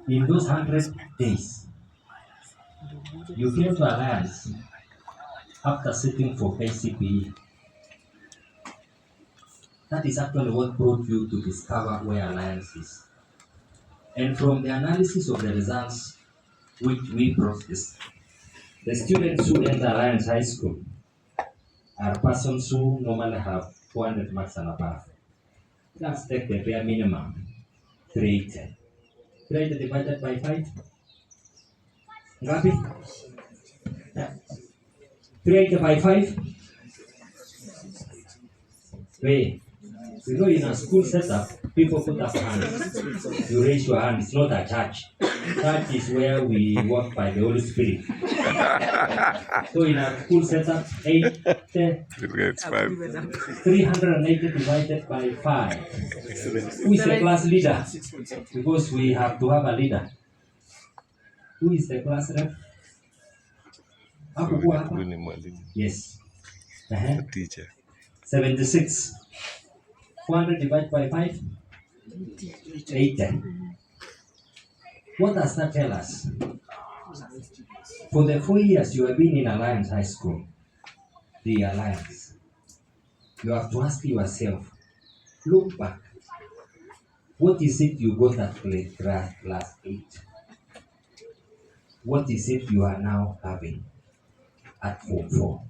In those 100 days, you came to Alliance after sitting for KCPE. That is actually what brought you to discover where Alliance is. And from the analysis of the results which we process, the students who enter Alliance High School are persons who normally have 400 marks and above. Let's take the bare minimum, 380. 380 divided by 5. Ngapi? 380 by 5. Wait. You know, in a school setup, people put up hands. You raise your hand. It's not a church. Church is where we walk by the Holy Spirit. So in a school setup, 380 divided by 5. Who is the class leader? Because we have to have a leader. Who is the class rep? Yes. Teacher. 76. 400 divided by 5? 80. What does that tell us? For the 4 years you have been in Alliance High School, the Alliance, you have to ask yourself, look back, what is it you got at class 8? What is it you are now having at Form 4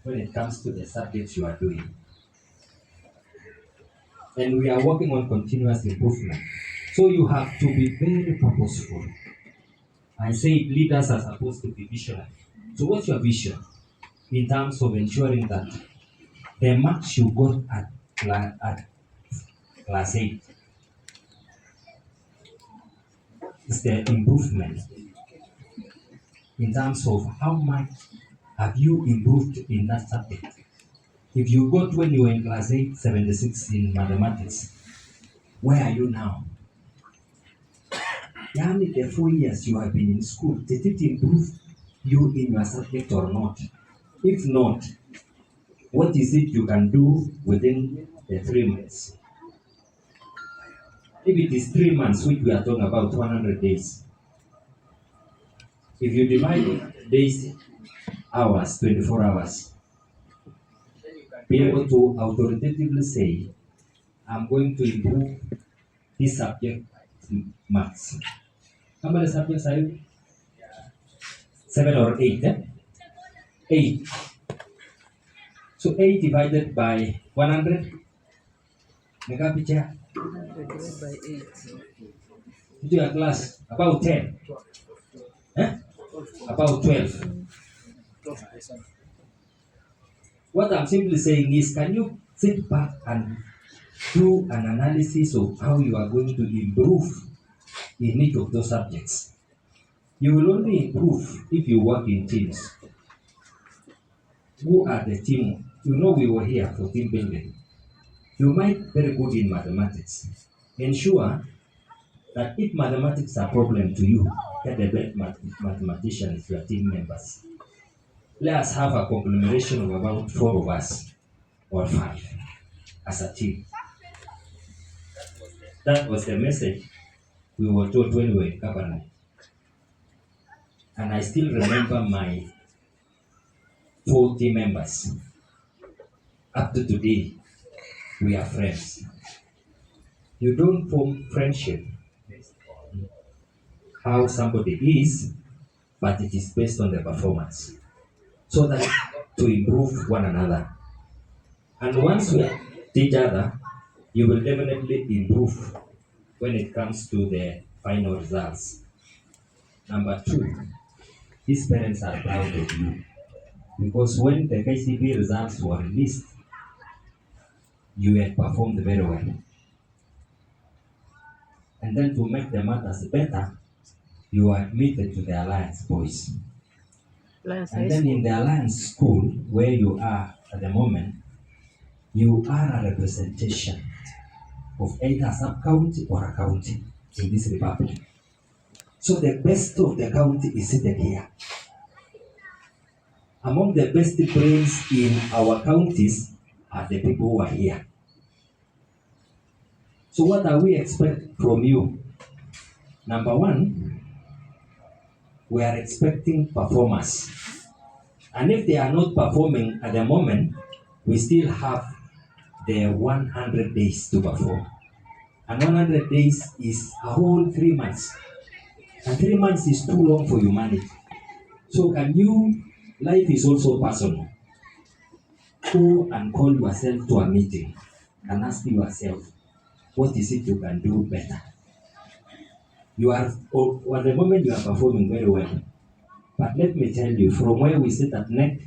when it comes to the subjects you are doing? And we are working on continuous improvement. So you have to be very purposeful. I say leaders are supposed to be visionary. So what's your vision in terms of ensuring that the marks you got at class 8 is the improvement in terms of how much have you improved in that subject? If you got when you were in class 8, 76 in mathematics, where are you now? Yani the 4 years you have been in school, did it improve you in your subject or not? If not, what is it you can do within the 3 months? If it is 3 months, which we are talking about 100 days, if you divide days, hours, 24 hours, be able to authoritatively say, I'm going to improve this subject maths. How many subjects are you? 7 or 8, eh? 8. So 8 divided by 100. Megapicture? 100 divided by 8. Into your class, about 10. Eh? About 12. What I'm simply saying is, can you sit back and do an analysis of how you are going to improve in each of those subjects? You will only improve if you work in teams. Who are the team? You know we were here for team building. You might be very good in mathematics. Ensure that if mathematics are a problem to you, get the best mathematicians, your team members. Let us have a conglomeration of about 4 of us or 5 as a team. That was the message we were told when we were in government. And I still remember my 4 team members. Up to today, we are friends. You don't form friendship how somebody is, but it is based on the performance. So that to improve one another. And once we help each other, you will definitely improve when it comes to the final results. Number 2, these parents are proud of you. Because when the KCB results were released, you had performed very well. And then to make the matters better, you are admitted to the Alliance Boys. And then in the Alliance School, where you are at the moment, you are a representation of either a sub-county or a county in this republic. So the best of the county is seated here. Among the best brains in our counties are the people who are here. So what are we expecting from you? Number one, we are expecting performers. And if they are not performing at the moment, we still have the 100 days to perform. And 100 days is a whole 3 months. And 3 months is too long for humanity. So life is also personal. Go and call yourself to a meeting and ask yourself, what is it you can do better? At the moment you are performing very well. But let me tell you, from where we sit at NEC,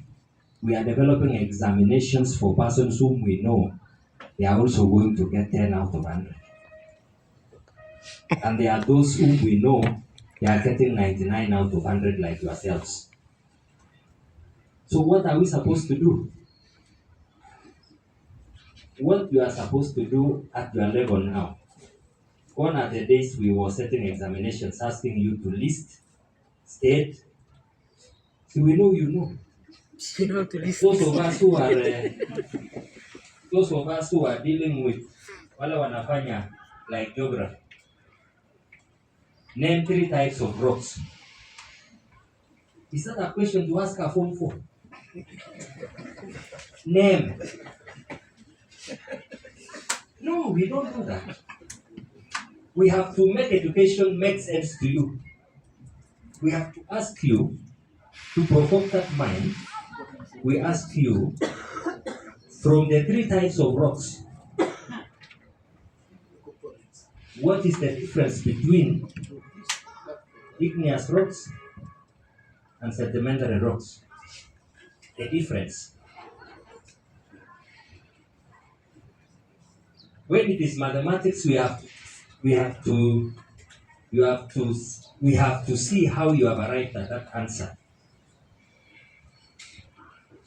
we are developing examinations for persons whom we know they are also going to get 10 out of 100. And there are those whom we know they are getting 99 out of 100 like yourselves. So what are we supposed to do? What you are supposed to do at your level now. Gone are the days we were setting examinations asking you to list, state. So we know you know. You know to list. Those of us who are dealing with wale wanafanya like geography. Name 3 types of rocks. Is that a question to ask a form 4? Name. No, we don't do that. We have to make education make sense to you. We have to ask you to provoke that mind. We ask you from the 3 types of rocks, what is the difference between igneous rocks and sedimentary rocks? The difference. When it is mathematics, we have to see how you have arrived at that answer.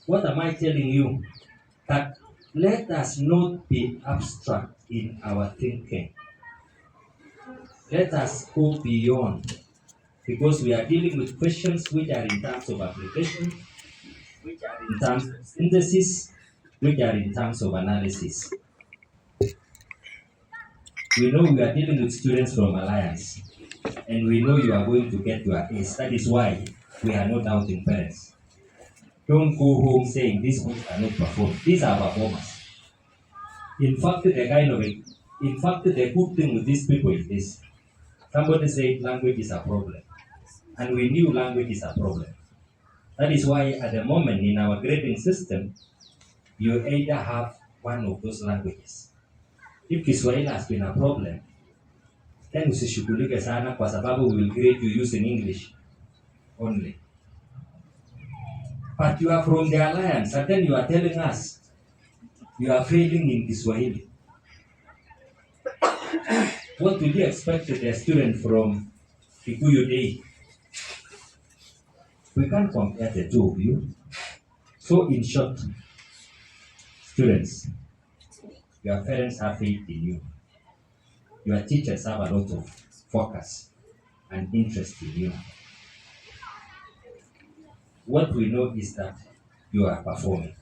What am I telling you? That let us not be abstract in our thinking. Let us go beyond, because we are dealing with questions which are in terms of application, which are in terms of synthesis, which are in terms of analysis. We know we are dealing with students from Alliance, and we know you are going to get your A's. That is why we are not doubting parents. Don't go home saying these books are not performed. These are performers. In fact, the good thing with these people is this. Somebody said language is a problem, and we knew language is a problem. That is why at the moment in our grading system, you either have one of those languages. If Kiswahili has been a problem, then usishughulike sana kwa sababu we will grade you using English only. But you are from the Alliance, and then you are telling us you are failing in Kiswahili. What will you expect a student from Kikuyu Day? We can't compare the two of you. So in short, students, your parents have faith in you. Your teachers have a lot of focus and interest in you. What we know is that you are performing.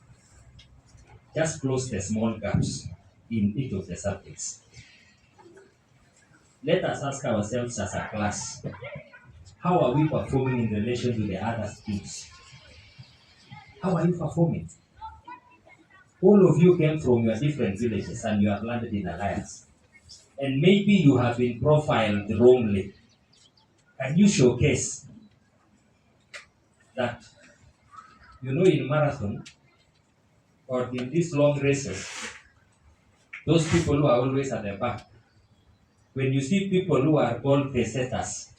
Just close the small gaps in each of the subjects. Let us ask ourselves as a class, how are we performing in relation to the other schools? How are you performing? All of you came from your different villages and you have landed in Alliance. And maybe you have been profiled wrongly. Can you showcase that, in marathon or in these long races, those people who are always at the back, when you see people who are called pesetas,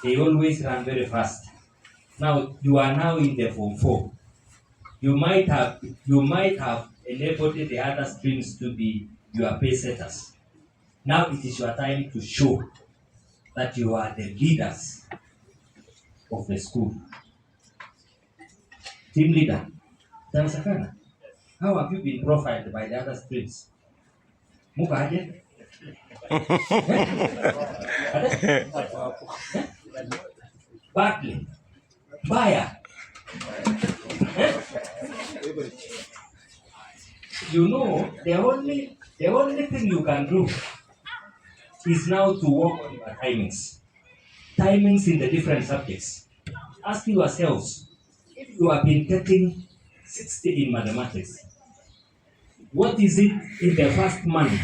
they always run very fast. Now, you are now in the Form 4. You might have enabled the other streams to be your pace setters. Now it is your time to show that you are the leaders of the school. Team leader. Tanasakana, how have you been profiled by the other streams? Muka aje? Badly. Baya. The only thing you can do is now to work on your timings. Timings in the different subjects. Ask yourselves, if you have been getting 60 in mathematics, what is it in the first month?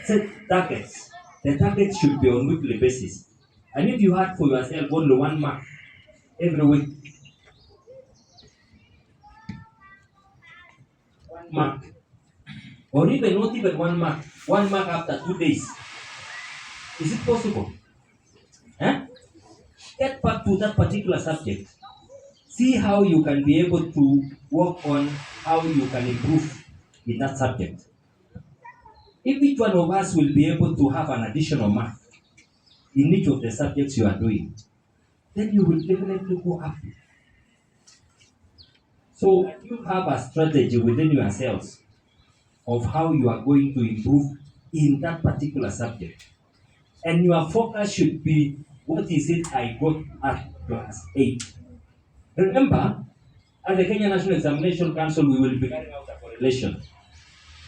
Set targets. The target should be on weekly basis. And if you had for yourself only 1 mark every week, 1 mark, or even not even 1 mark, 1 mark after 2 days, is it possible? Eh? Get back to that particular subject. See how you can be able to work on how you can improve in that subject. If each one of us will be able to have an additional mark in each of the subjects you are doing, then you will definitely go up. So you have a strategy within yourselves of how you are going to improve in that particular subject. And your focus should be, what is it I got at class 8? Remember, at the Kenya National Examination Council, we will be carrying out a correlation.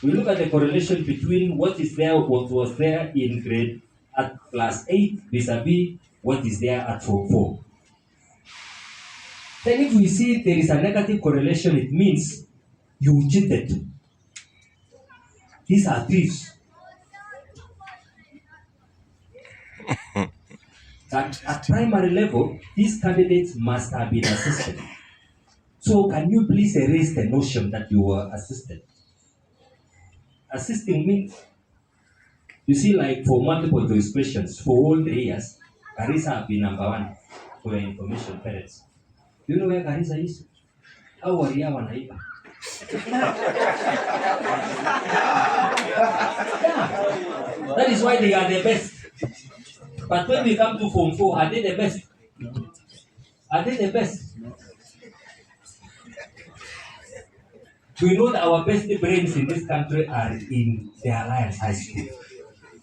We look at the correlation between what is there, what was there in grade at class 8 vis-a-vis what is there at form 4. Then if we see there is a negative correlation, it means you cheated. These are thieves. At primary level, these candidates must have been assisted. So can you please erase the notion that you were assisted? Assisting means, you see, like for multiple choice questions, for all 3 years, Garissa have been number 1 for your information, parents. Do you know where Garissa is? How Waria wanaiba? Yeah. That is why they are the best. But when we come to Form 4, are they the best? Are they the best? We know that our best brains in this country are in the Alliance High School.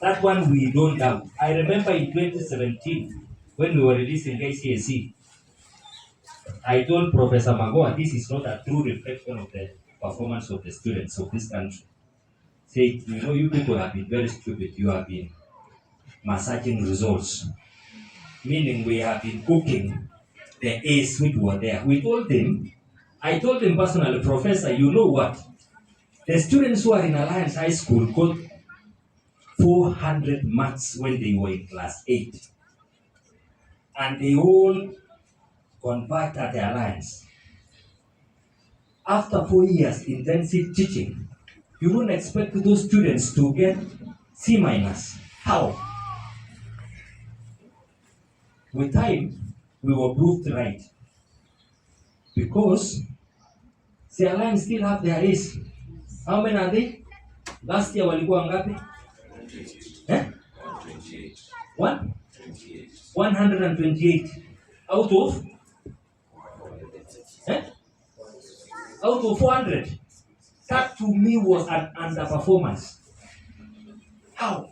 That one we don't doubt. I remember in 2017, when we were releasing KCSE, I told Professor Magoa, this is not a true reflection of the performance of the students of this country. Say, you know, you people have been very stupid. You have been massaging results. Meaning we have been cooking the A's which were there. We told him, I told him personally, Professor, you know what? The students who are in Alliance High School got 400 marks when they were in class 8. And they all convert at the Alliance. After 4 years intensive teaching, you don't expect those students to get C minus. How? With time, we were proved right. Because the Alliance still have their A's. How many are they? Last year walikuwa ngapi? 128 out of out of 400. That to me was an underperformance. How?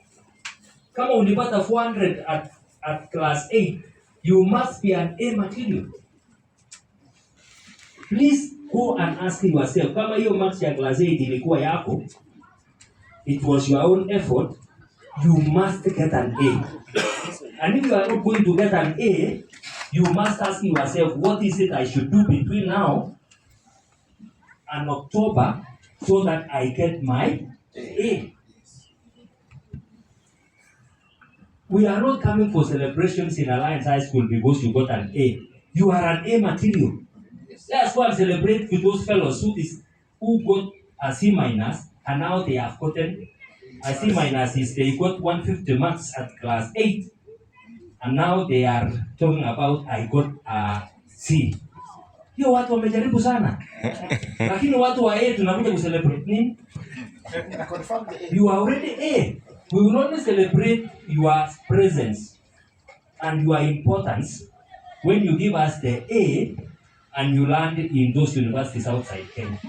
Kama ulipata 400 at class 8, you must be an A material. Please go and ask yourself, kama hiyo marks ya class 8 ilikuwa yako, it was your own effort, you must get an A. And if you are not going to get an A, you must ask yourself, what is it I should do between now and October so that I get my A? We are not coming for celebrations in Alliance High School because you got an A. You are an A material. Let's go and celebrate with those fellows who got a C minus and now they have gotten a C minus. Is they got 150 marks at class 8 and now they are talking about I got a C. Hiyo watu wamejaribu sana. Lakini watu wa A tunakuja kucelebrate nini? You are already A. We will only celebrate your presence and your importance when you give us the A and you land in those universities outside Kenya.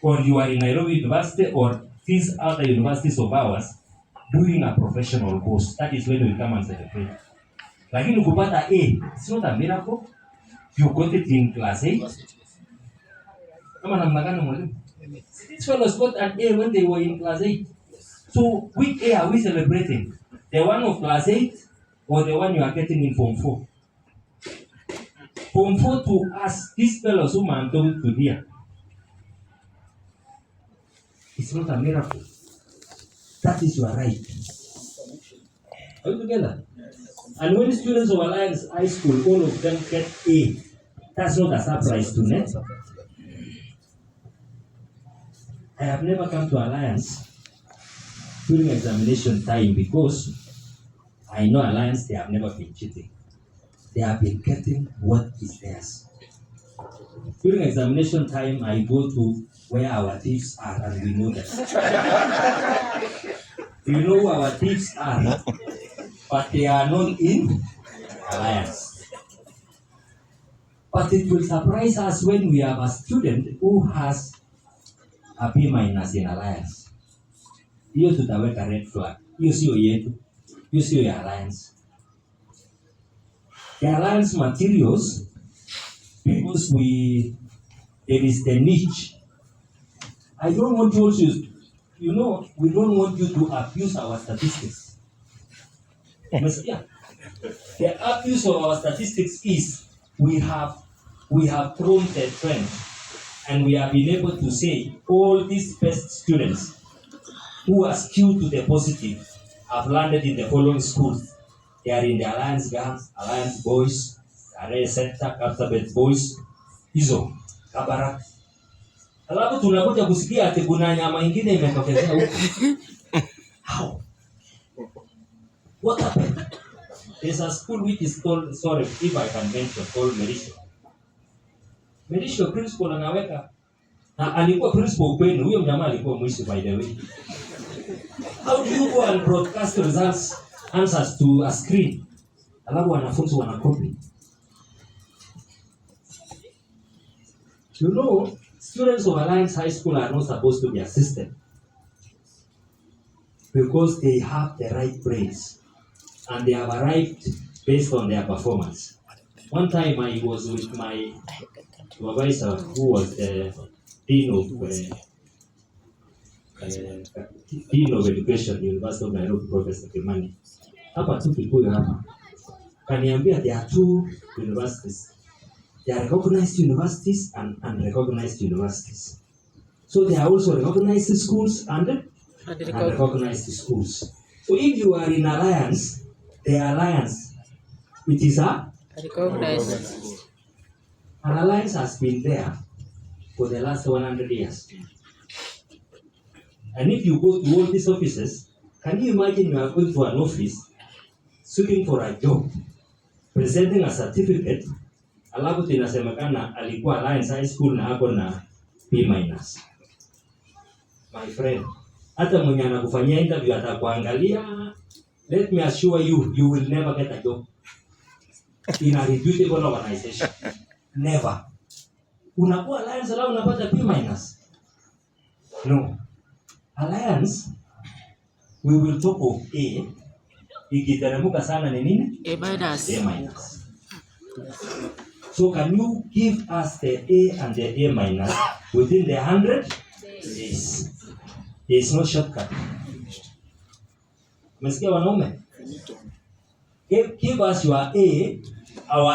Or you are in Nairobi University or these other universities of ours doing a professional course. That is when we come and celebrate. Lakini kupata A, it's not a miracle. You got it in class 8. Kama namna gani mwalimu? These fellows got an A when they were in class 8. So which A are we celebrating? The one of class 8 or the one you are getting in Form 4? Form 4 to us, these fellows whom I'm talking to here, it's not a miracle. That is your right. Are you together? And when students of Alliance High School, all of them get A, that's not a surprise to net. I have never come to Alliance during examination time because I know Alliance, they have never been cheating. They have been getting what is theirs. During examination time, I go to where our thieves are and we know that. We know who our thieves are, but they are not in Alliance. But it will surprise us when we have a student who has a B- in Alliance. Hiyo tutaweka red flag. Hiyo sio yetu. Hiyo sio ya Alliance. The Alliance materials, because there is the niche. I don't want you to, we don't want you to abuse our statistics. The abuse of our statistics is we have thrown the trend and we have been able to say all these best students who are skewed to the positive have landed in the following schools. They are in the Alliance Girls, Alliance Boys, Alliance Center, Captabet Boys, hizo Kabarak. Alafu tunakuja kusikia ati kuna nyama ingine imetokezea huko. How? What happened? There's a school which is called, sorry if I can mention, called Merisho. Merisho principal anaweka, na alikuwa principal kwenu, huyo mjamaa alikuwa mwishi by the way. How do you go and broadcast results, answers to a screen? Alafu wanafunzi wanakopi. You know, students of Alliance High School are not supposed to be assisted because they have the right grades and they have arrived based on their performance. One time I was with my supervisor who was the Dean of Education, University of Nairobi, Professor Kimani. Hapa tu Kikuyu hapa. Kaniambia there are two universities. There are recognized universities and unrecognized universities. So there are also recognized schools and unrecognized schools. So if you are in Alliance, the Alliance, it is a Recognized. An Alliance has been there for the last 100 years. And if you go to all these offices, can you imagine you are going to an office, seeking for a job, presenting a certificate, alafu tinasemekana alikuwa Alliance High School na ako na B-. My friend, hata mwenye anakufanyia interview atakuangalia, let me assure you, you will never get a job in a reputable organization. Never. Unakuwa Alliance alafu unapata B-. No. Alliance, we will talk of A. Ikiteremka sana ni nini? A-. A-. So can you give us the A and the A- within the 100 days? There is no shortcut. Umesikia wanaume? Give us your A, our